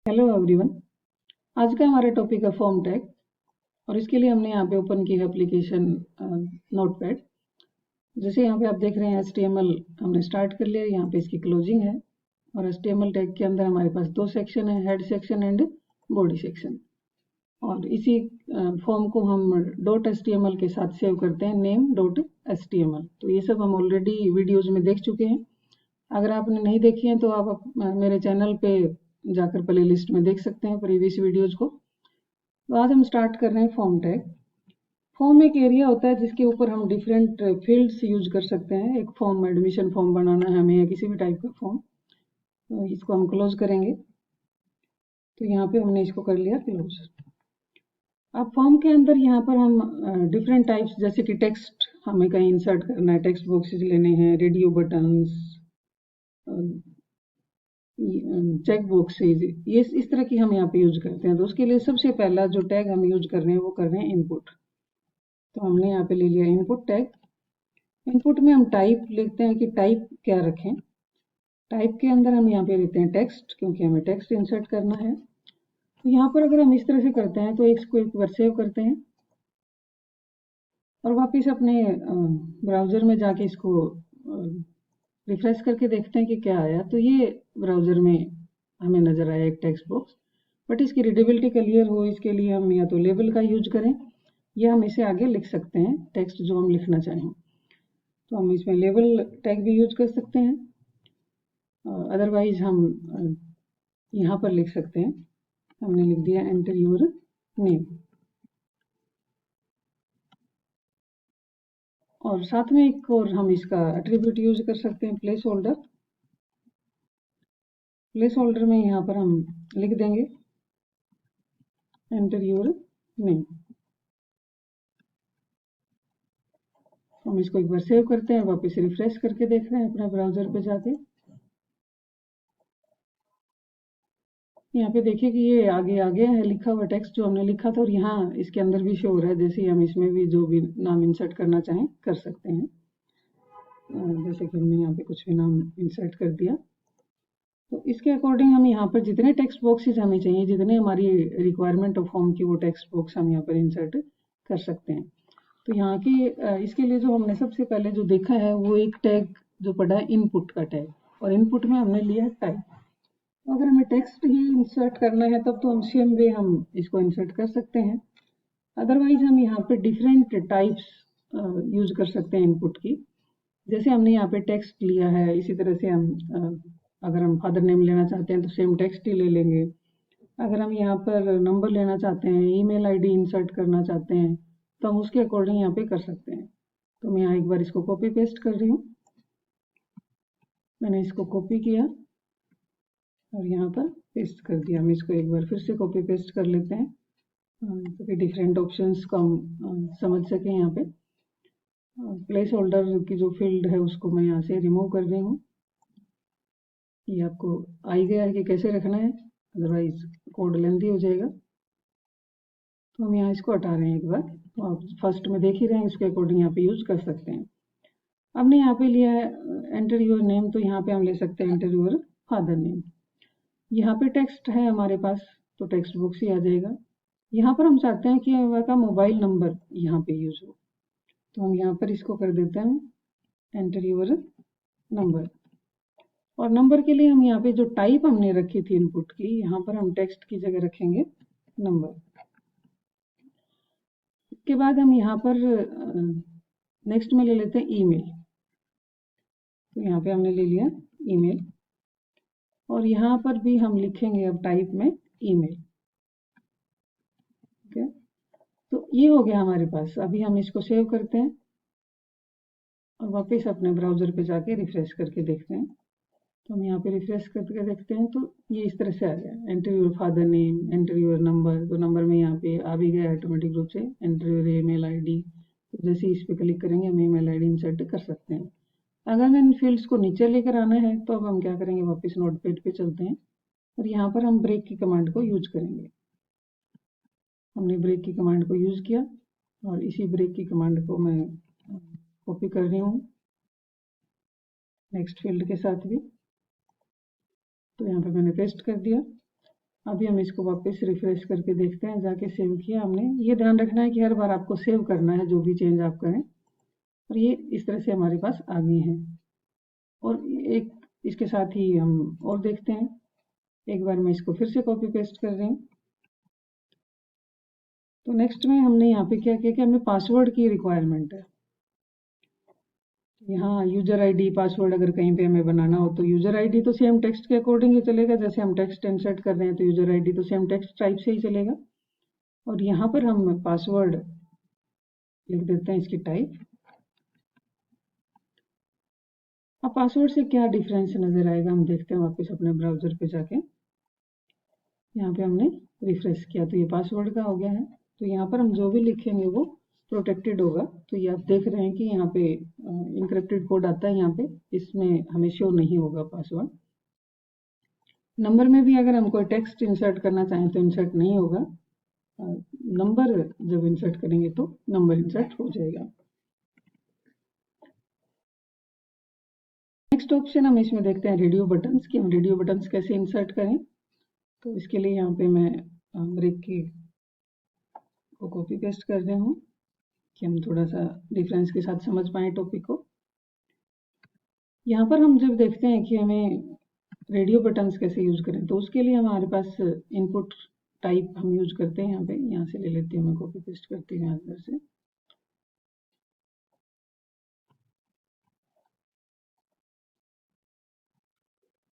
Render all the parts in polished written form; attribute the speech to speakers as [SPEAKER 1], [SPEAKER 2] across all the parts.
[SPEAKER 1] Hello everyone. आज का हमारा टॉपिक है फॉर्म टैग और इसके लिए हमने यहाँ पे ओपन की है एप्लीकेशन नोटपैड। जैसे यहाँ पे आप देख रहे हैं HTML हमने स्टार्ट कर लिया। यहाँ पे इसकी क्लोजिंग है और HTML टैग के अंदर हमारे पास दो सेक्शन है, head section and body section. और इसी फॉर्म को हम .html के साथ सेव करते हैं, name.html। तो ये सब हम ऑलरेडी वीडियोज में देख चुके हैं। अगर आपने नहीं देखी है तो आप मेरे चैनल पे जाकर प्ले लिस्ट में देख सकते हैं प्रीवियस वीडियोज को। तो आज हम स्टार्ट कर रहे हैं फॉर्म टैग। फॉर्म एक एरिया होता है जिसके ऊपर हम डिफरेंट फील्ड्स यूज कर सकते हैं। एक फॉर्म, एडमिशन फॉर्म बनाना है हमें या किसी भी टाइप का फॉर्म, तो इसको हम क्लोज करेंगे। तो यहाँ पे हमने इसको कर लिया क्लोज। अब फॉर्म के अंदर यहाँ पर हम डिफरेंट टाइप्स, जैसे कि टेक्स्ट हमें कहीं इंसर्ट करना है, टेक्स्ट बॉक्सेस लेने हैं, रेडियो बटन्स, चेक बॉक्सेज, ये इस तरह की हम यहाँ पे यूज करते हैं। तो उसके लिए सबसे पहला जो टैग हम यूज कर रहे हैं वो कर रहे हैं इनपुट। तो हमने यहाँ पे ले लिया इनपुट टैग। इनपुट में हम टाइप लिखते हैं कि टाइप क्या रखें। टाइप के अंदर हम यहाँ पे लेते हैं टेक्स्ट, क्योंकि हमें टेक्स्ट इंसर्ट करना है। तो यहाँ पर अगर हम इस तरह से करते हैं तो इसको एक बार सेव करते हैं और वापस अपने ब्राउजर में जाके इसको रिफ्रेश करके देखते हैं कि क्या आया। तो ये ब्राउजर में हमें नजर आया एक टेक्स्ट बॉक्स, बट इसकी रीडेबिलिटी क्लियर हो इसके लिए हम या तो लेबल का यूज करें या हम इसे आगे लिख सकते हैं टेक्स्ट जो हम लिखना चाहें। तो हम इसमें लेबल टैग भी यूज कर सकते हैं, अदरवाइज हम यहाँ पर लिख सकते हैं। हमने लिख दिया एंटर योर नेम, और साथ में एक और हम इसका एट्रीब्यूट यूज कर सकते हैं, प्लेस होल्डर। प्लेस होल्डर में यहाँ पर हम लिख देंगे एंटर योर नेम। हम इसको एक बार सेव करते हैं, वापस रिफ्रेश करके देख रहे हैं अपने ब्राउजर पे जाके। यहाँ पे देखिए कि ये आगे आगे है लिखा हुआ टेक्स्ट जो हमने लिखा था, और यहाँ इसके अंदर भी शो हो रहा है। जैसे हम इसमें भी जो भी नाम इंसर्ट करना चाहें कर सकते हैं। जैसे कि हमने यहाँ पे कुछ भी नाम इंसर्ट कर दिया। तो इसके अकॉर्डिंग हम यहाँ पर जितने टेक्स्ट बॉक्सेस हमें चाहिए, जितने हमारी रिक्वायरमेंट ऑफ फॉर्म की, वो टेक्स्ट बॉक्स हम यहाँ पर इंसर्ट कर सकते हैं। तो यहाँ की इसके लिए जो हमने सबसे पहले जो देखा है वो एक टैग जो पड़ा है इनपुट का टैग, और इनपुट में हमने लिया है टाइप। अगर हमें टेक्स्ट ही इंसर्ट करना है तब तो हम सेम वे हम इसको इंसर्ट कर सकते हैं। अदरवाइज हम यहाँ पे डिफरेंट टाइप्स यूज कर सकते हैं इनपुट की। जैसे हमने यहाँ पे टेक्स्ट लिया है, इसी तरह से हम अगर हम फादर नेम लेना चाहते हैं तो सेम टेक्स्ट ही ले लेंगे। अगर हम यहाँ पर नंबर लेना चाहते हैं, ईमेल आईडी इंसर्ट करना चाहते हैं, तो हम उसके अकॉर्डिंग यहाँ पे कर सकते हैं। तो मैं यहाँ एक बार इसको कॉपी पेस्ट कर रही हूँ। मैंने इसको कॉपी किया और यहाँ पर पेस्ट कर दिया। हम इसको एक बार फिर से कॉपी पेस्ट कर लेते हैं ताकि डिफरेंट ऑप्शंस को हम समझ सकें। यहाँ पे प्लेस होल्डर की जो फील्ड है उसको मैं यहाँ से रिमूव कर रही हूँ। ये आपको आ ही गया है कि कैसे रखना है, अदरवाइज कोड लेंथी हो जाएगा। तो हम यहाँ इसको हटा रहे हैं एक बार। तो आप फर्स्ट में देख ही रहे हैं, इसके अकॉर्डिंग यहाँ पे यूज कर सकते हैं। हमने यहाँ पे लिया है एंटर योर नेम, तो यहाँ पे हम ले सकते हैं एंटर योर फादर नेम। यहाँ पे टेक्स्ट है हमारे पास, तो टेक्स्ट बॉक्स ही आ जाएगा। यहाँ पर हम चाहते हैं कि वह का मोबाइल नंबर यहाँ पे यूज हो, तो हम यहाँ पर इसको कर देते हैं एंटर योर नंबर। और नंबर के लिए हम यहाँ पे जो टाइप हमने रखी थी इनपुट की, यहाँ पर हम टेक्स्ट की जगह रखेंगे नंबर। इसके बाद हम यहाँ पर नेक्स्ट में ले लेते हैं ईमेल। तो यहाँ पे हमने ले लिया ईमेल, और यहाँ पर भी हम लिखेंगे अब टाइप में ईमेल। ओके, तो ये हो गया हमारे पास। अभी हम इसको सेव करते हैं और वापस अपने ब्राउजर पे जाके रिफ्रेश करके देखते हैं। तो हम यहाँ पे रिफ्रेश करके देखते हैं तो ये इस तरह से आ गया, enter your father name, enter your number. तो नंबर में यहाँ पे आ भी गया ऑटोमेटिक रूप से, एंटर योर ईमेल आईडी। तो जैसे इस पे क्लिक करेंगे हम ईमेल आईडी इंसर्ट कर सकते हैं। अगर हमें इन फील्ड्स को नीचे लेकर आना है तो अब हम क्या करेंगे, वापस नोटपैड पे चलते हैं और यहाँ पर हम ब्रेक की कमांड को यूज करेंगे। हमने ब्रेक की कमांड को यूज किया और इसी ब्रेक की कमांड को मैं कॉपी कर रही हूँ नेक्स्ट फील्ड के साथ भी। तो यहाँ पे मैंने पेस्ट कर दिया। अभी हम इसको वापस रिफ्रेश करके देखते हैं, जाके सेव किया हमने। ये ध्यान रखना है कि हर बार आपको सेव करना है जो भी चेंज आप करें। और ये इस तरह से हमारे पास आ गई है। और एक इसके साथ ही हम और देखते हैं। एक बार मैं इसको फिर से कॉपी पेस्ट कर रही हूँ। तो नेक्स्ट में हमने यहाँ पे क्या किया कि हमें पासवर्ड की रिक्वायरमेंट है। यहाँ यूजर आईडी पासवर्ड अगर कहीं पे हमें बनाना हो तो यूजर आईडी तो सेम टेक्स्ट के अकॉर्डिंग ही चलेगा। जैसे हम टेक्स्ट इंसर्ट कर रहे हैं तो यूजर आईडी तो सेम टेक्स्ट टाइप से ही चलेगा। और यहाँ पर हम पासवर्ड लिख देते हैं इसकी टाइप। अब पासवर्ड से क्या डिफरेंस नजर आएगा हम देखते हैं वापस अपने ब्राउजर पे जाके। यहाँ पे हमने रिफ्रेश किया तो ये पासवर्ड का हो गया है। तो यहाँ पर हम जो भी लिखेंगे वो प्रोटेक्टेड होगा। तो ये आप देख रहे हैं कि यहाँ पे इंक्रिप्टेड कोड आता है। यहाँ पे इसमें हमें शो नहीं होगा पासवर्ड। नंबर में भी अगर हम कोई टेक्स्ट इंसर्ट करना चाहें तो इंसर्ट नहीं होगा। नंबर जब इंसर्ट करेंगे तो नंबर इंसर्ट हो जाएगा। नेक्स्ट ऑप्शन हम इसमें देखते हैं रेडियो बटन्स कि हम रेडियो बटन्स कैसे इंसर्ट करें। तो इसके लिए यहाँ पे मैं ब्रेक की को कॉपी पेस्ट कर रही हूँ कि हम थोड़ा सा डिफरेंस के साथ समझ पाए टॉपिक को। यहाँ पर हम जब देखते हैं कि हमें रेडियो बटन्स कैसे यूज करें तो उसके लिए हमारे पास इनपुट टाइप हम यूज करते हैं। यहाँ से ले लेती हूँ मैं, कॉपी पेस्ट करती हूँ अंदर से।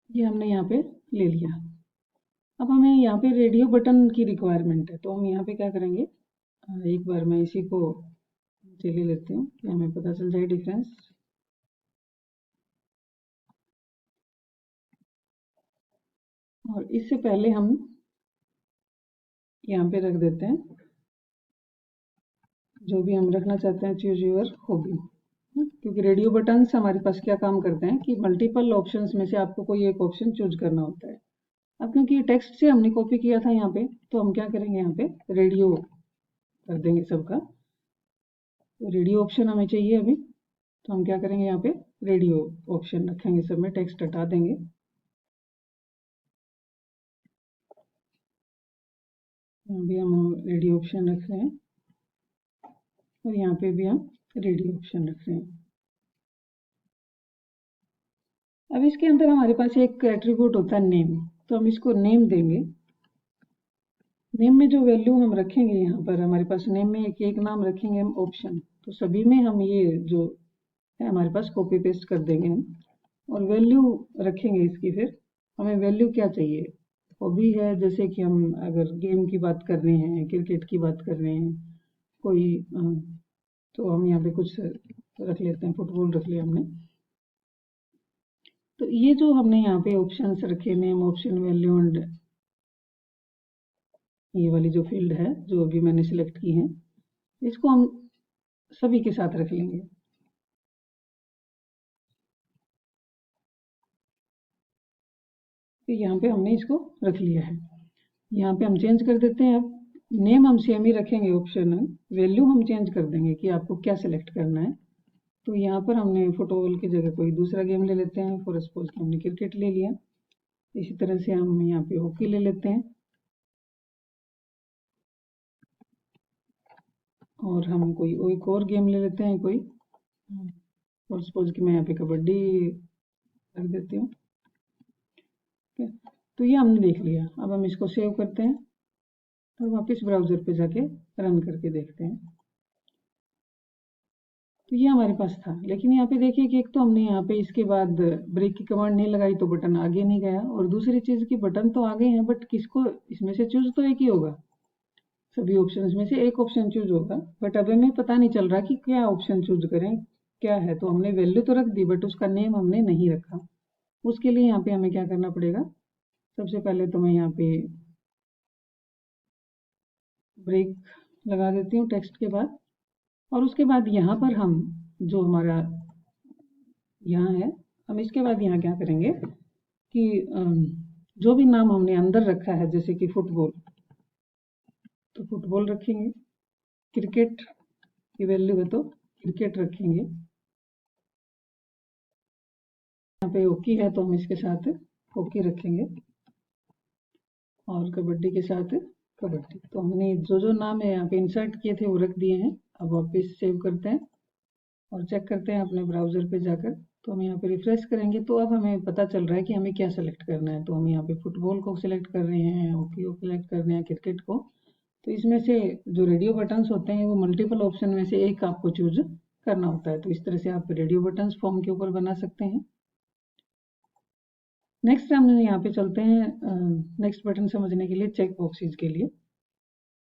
[SPEAKER 1] ये हमने यहाँ पे ले लिया। अब हमें यहाँ पे रेडियो बटन की रिक्वायरमेंट है तो हम यहाँ पे क्या करेंगे, एक बार मैं इसी को ले लेती हूँ कि हमें पता चल जाए डिफरेंस। और इससे पहले हम यहाँ पे रख देते हैं जो भी हम रखना चाहते हैं, चूज योर हॉबी। क्योंकि रेडियो बटन्स हमारे पास क्या काम करते हैं कि मल्टीपल ऑप्शंस में से आपको कोई एक ऑप्शन चूज करना होता है। अब क्योंकि टेक्स्ट से हमने कॉपी किया था यहाँ पे तो हम क्या करेंगे, यहाँ पे रेडियो कर देंगे सबका। तो रेडियो ऑप्शन हमें चाहिए अभी, तो हम क्या करेंगे, यहाँ पे रेडियो ऑप्शन रखेंगे सब में, टेक्स्ट हटा देंगे। यहाँ भी हम रेडियो ऑप्शन रख रहे हैं और यहाँ पे भी हम रेडियो ऑप्शन रख रहे हैं। अब इसके अंदर हमारे पास एक एट्रीब्यूट होता है नेम, तो हम इसको नेम देंगे। नेम में जो वैल्यू हम रखेंगे, यहाँ पर हमारे पास नेम में एक एक नाम रखेंगे हम ऑप्शन। तो सभी में हम ये जो है हमारे पास कॉपी पेस्ट कर देंगे हम। और वैल्यू रखेंगे इसकी। फिर हमें वैल्यू क्या चाहिए, हॉबी है, जैसे कि हम अगर गेम की बात कर रहे हैं, क्रिकेट की बात कर रहे हैं कोई, तो हम यहाँ पे कुछ रख लेते हैं, फुटबॉल रख लिया हमने। तो ये जो हमने यहाँ पे ऑप्शंस रखे, नेम, ऑप्शन, वैल्यू एंड ये वाली जो फील्ड है जो अभी मैंने सिलेक्ट की है, इसको हम सभी के साथ रख लेंगे। तो यहाँ पे हमने इसको रख लिया है। यहाँ पे हम चेंज कर देते हैं। अब नेम हम सेम ही रखेंगे ऑप्शन, वैल्यू हम चेंज कर देंगे कि आपको क्या सिलेक्ट करना है। तो यहाँ पर हमने फुटबॉल की जगह कोई दूसरा गेम ले लेते हैं। फॉर सपोज हमने क्रिकेट ले लिया। इसी तरह से हम यहाँ पे हॉकी ले लेते हैं। और हम कोई एक और गेम ले लेते हैं कोई, फॉर सपोज कि मैं यहाँ पे कबड्डी रख देती हूँ। तो ये हमने देख लिया। अब हम इसको सेव करते हैं और वापस ब्राउजर पे जाके रन करके देखते हैं। तो ये हमारे पास था। लेकिन यहाँ पे देखिए कि एक तो हमने यहाँ पे इसके बाद ब्रेक की कमांड नहीं लगाई तो बटन आगे नहीं गया, और दूसरी चीज की बटन तो आगे हैं बट किसको इसमें से चूज तो एक ही होगा, सभी ऑप्शन में से एक ऑप्शन चूज होगा। बट अब हमें पता नहीं चल रहा कि क्या ऑप्शन चूज करें, क्या है। तो हमने वैल्यू तो रख दी बट उसका नेम हमने नहीं रखा। उसके लिए यहाँ पे हमें क्या करना पड़ेगा, सबसे पहले तो मैं यहाँ पे ब्रेक लगा देती हूँ टेक्स्ट के बाद। और उसके बाद यहाँ पर हम जो हमारा यहाँ है, हम इसके बाद यहाँ क्या करेंगे कि जो भी नाम हमने अंदर रखा है, जैसे कि फुटबॉल, तो फुटबॉल रखेंगे। क्रिकेट की वैल्यू है तो क्रिकेट रखेंगे। यहाँ पे हॉकी है तो हम इसके साथ हॉकी रखेंगे। और कबड्डी के साथ कबड्डी। तो हमने जो जो नाम है यहाँ पे इंसर्ट किए थे वो रख दिए हैं। अब वापस सेव करते हैं और चेक करते हैं अपने ब्राउज़र पे जाकर। तो हम यहाँ पे रिफ्रेश करेंगे तो अब हमें पता चल रहा है कि हमें क्या सेलेक्ट करना है। तो हम यहाँ पे फुटबॉल को सिलेक्ट कर रहे हैं, हॉकी को सिलेक्ट कर रहे हैं, क्रिकेट को। तो इसमें से जो रेडियो बटन्स होते हैं वो मल्टीपल ऑप्शन में से एक आपको चूज करना होता है। तो इस तरह से आप रेडियो बटन्स फॉर्म के ऊपर बना सकते हैं। नेक्स्ट हम यहाँ पे चलते हैं नेक्स्ट बटन समझने के लिए चेक बॉक्सेस के लिए।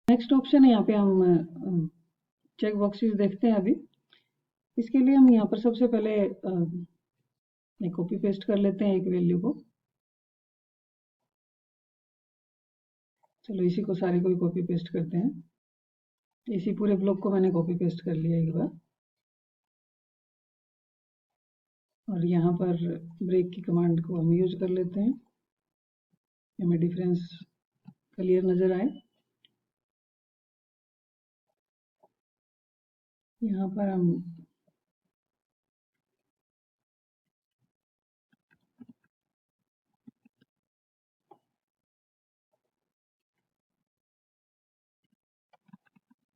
[SPEAKER 1] नेक्स्ट ऑप्शन है यहाँ पे हम चेक बॉक्सेस देखते हैं। अभी इसके लिए हम यहाँ पर सबसे पहले कॉपी पेस्ट कर लेते हैं एक वैल्यू को। चलो इसी को सारे को ही कॉपी पेस्ट करते हैं। इसी पूरे ब्लॉक को मैंने कॉपी पेस्ट कर लिया एक बार। और यहाँ पर ब्रेक की कमांड को हम यूज कर लेते हैं, हमें डिफरेंस क्लियर नज़र आए। यहाँ पर हम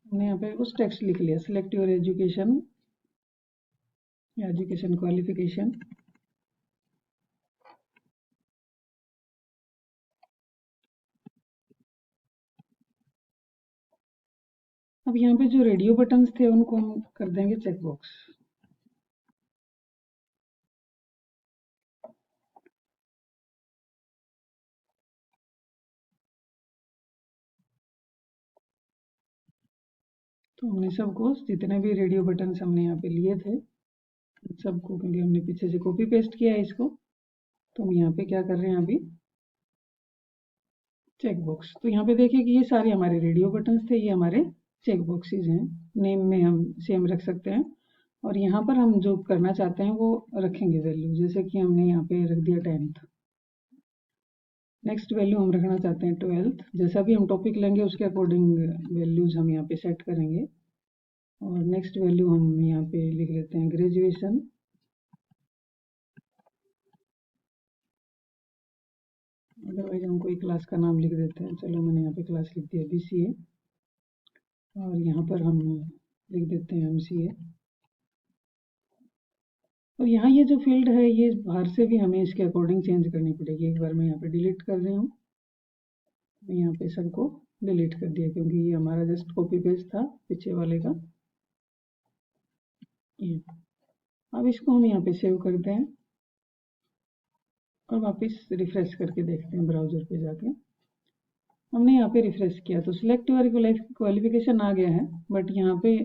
[SPEAKER 1] हमने यहाँ पे उस टेक्स्ट लिख लिया, सिलेक्ट योर एजुकेशन या एजुकेशन क्वालिफिकेशन। अब यहाँ पे जो रेडियो बटन्स थे उनको हम कर देंगे चेक बॉक्स। तो हमने सबको, जितने भी रेडियो बटन्स हमने यहाँ पे लिए थे सबको, क्योंकि हमने पीछे से कॉपी पेस्ट किया है इसको, तो हम यहाँ पे क्या कर रहे हैं अभी चेक बॉक्स। तो यहाँ पे देखिए कि ये सारे हमारे रेडियो बटन्स थे, ये हमारे चेक बॉक्सेस हैं। नेम में हम सेम रख सकते हैं और यहाँ पर हम जो करना चाहते हैं वो रखेंगे वैल्यू। जैसे कि हमने यहाँ पे रख दिया 10th। नेक्स्ट वैल्यू हम रखना चाहते हैं 12th। जैसा भी हम टॉपिक लेंगे उसके अकॉर्डिंग वैल्यूज हम यहाँ पे सेट करेंगे। और नेक्स्ट वैल्यू हम यहाँ पे लिख लेते हैं ग्रेजुएशन। अदरवाइज हम कोई क्लास का नाम लिख देते हैं। चलो मैंने यहाँ पे क्लास लिख दिया BCA और यहाँ पर हम लिख देते हैं MCA। और यहाँ ये जो फील्ड है ये बाहर से भी हमें इसके अकॉर्डिंग चेंज करनी पड़ेगी। एक बार मैं यहाँ पे डिलीट कर रही हूँ। मैं यहाँ पे सबको डिलीट कर दिया क्योंकि ये हमारा जस्ट कॉपी पेस्ट था पीछे वाले का। ये अब इसको हम यहाँ पे सेव करते हैं और वापस रिफ्रेश करके देखते हैं ब्राउज़र पे जाके। हमने यहाँ पे रिफ्रेश किया तो सिलेक्ट योर क्वालिफिकेशन आ गया है, बट यहाँ पे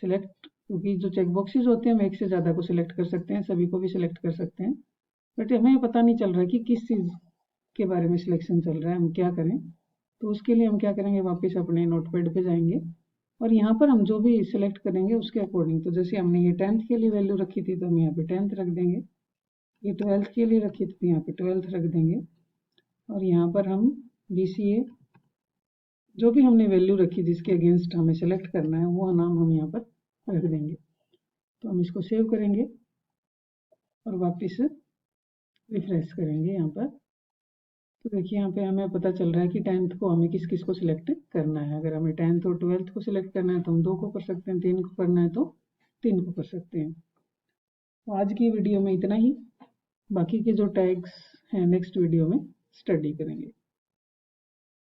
[SPEAKER 1] सिलेक्ट, क्योंकि जो चेक बॉक्सेस होते हैं हम एक से ज़्यादा को सिलेक्ट कर सकते हैं, सभी को भी सिलेक्ट कर सकते हैं, बट हमें पता नहीं चल रहा है कि किस चीज़ के बारे में सिलेक्शन चल रहा है, हम क्या करें। तो उसके लिए हम क्या करेंगे, वापस अपने नोटपैड पे जाएंगे और यहाँ पर हम जो भी सिलेक्ट करेंगे उसके अकॉर्डिंग, तो जैसे हमने ये 10th के लिए वैल्यू रखी थी तो हम यहाँ पे 10th रख देंगे। ये 12th के लिए रखी थी तो यहाँ पे 12th रख देंगे। और यहाँ पर हम BCA जो भी हमने वैल्यू रखी जिसके अगेंस्ट हमें सेलेक्ट करना है वो नाम हम यहाँ पर रख देंगे। तो हम इसको सेव करेंगे और वापस रिफ्रेश करेंगे यहाँ पर। तो देखिए यहाँ पे हमें पता चल रहा है कि 10th को हमें किस किस को सिलेक्ट करना है। अगर हमें 10th और 12th को सिलेक्ट करना है तो हम 2 को कर सकते हैं, 3 को करना है तो 3 को कर सकते हैं। तो आज की वीडियो में इतना ही, बाकी के जो टैग्स हैं नेक्स्ट वीडियो में स्टडी करेंगे।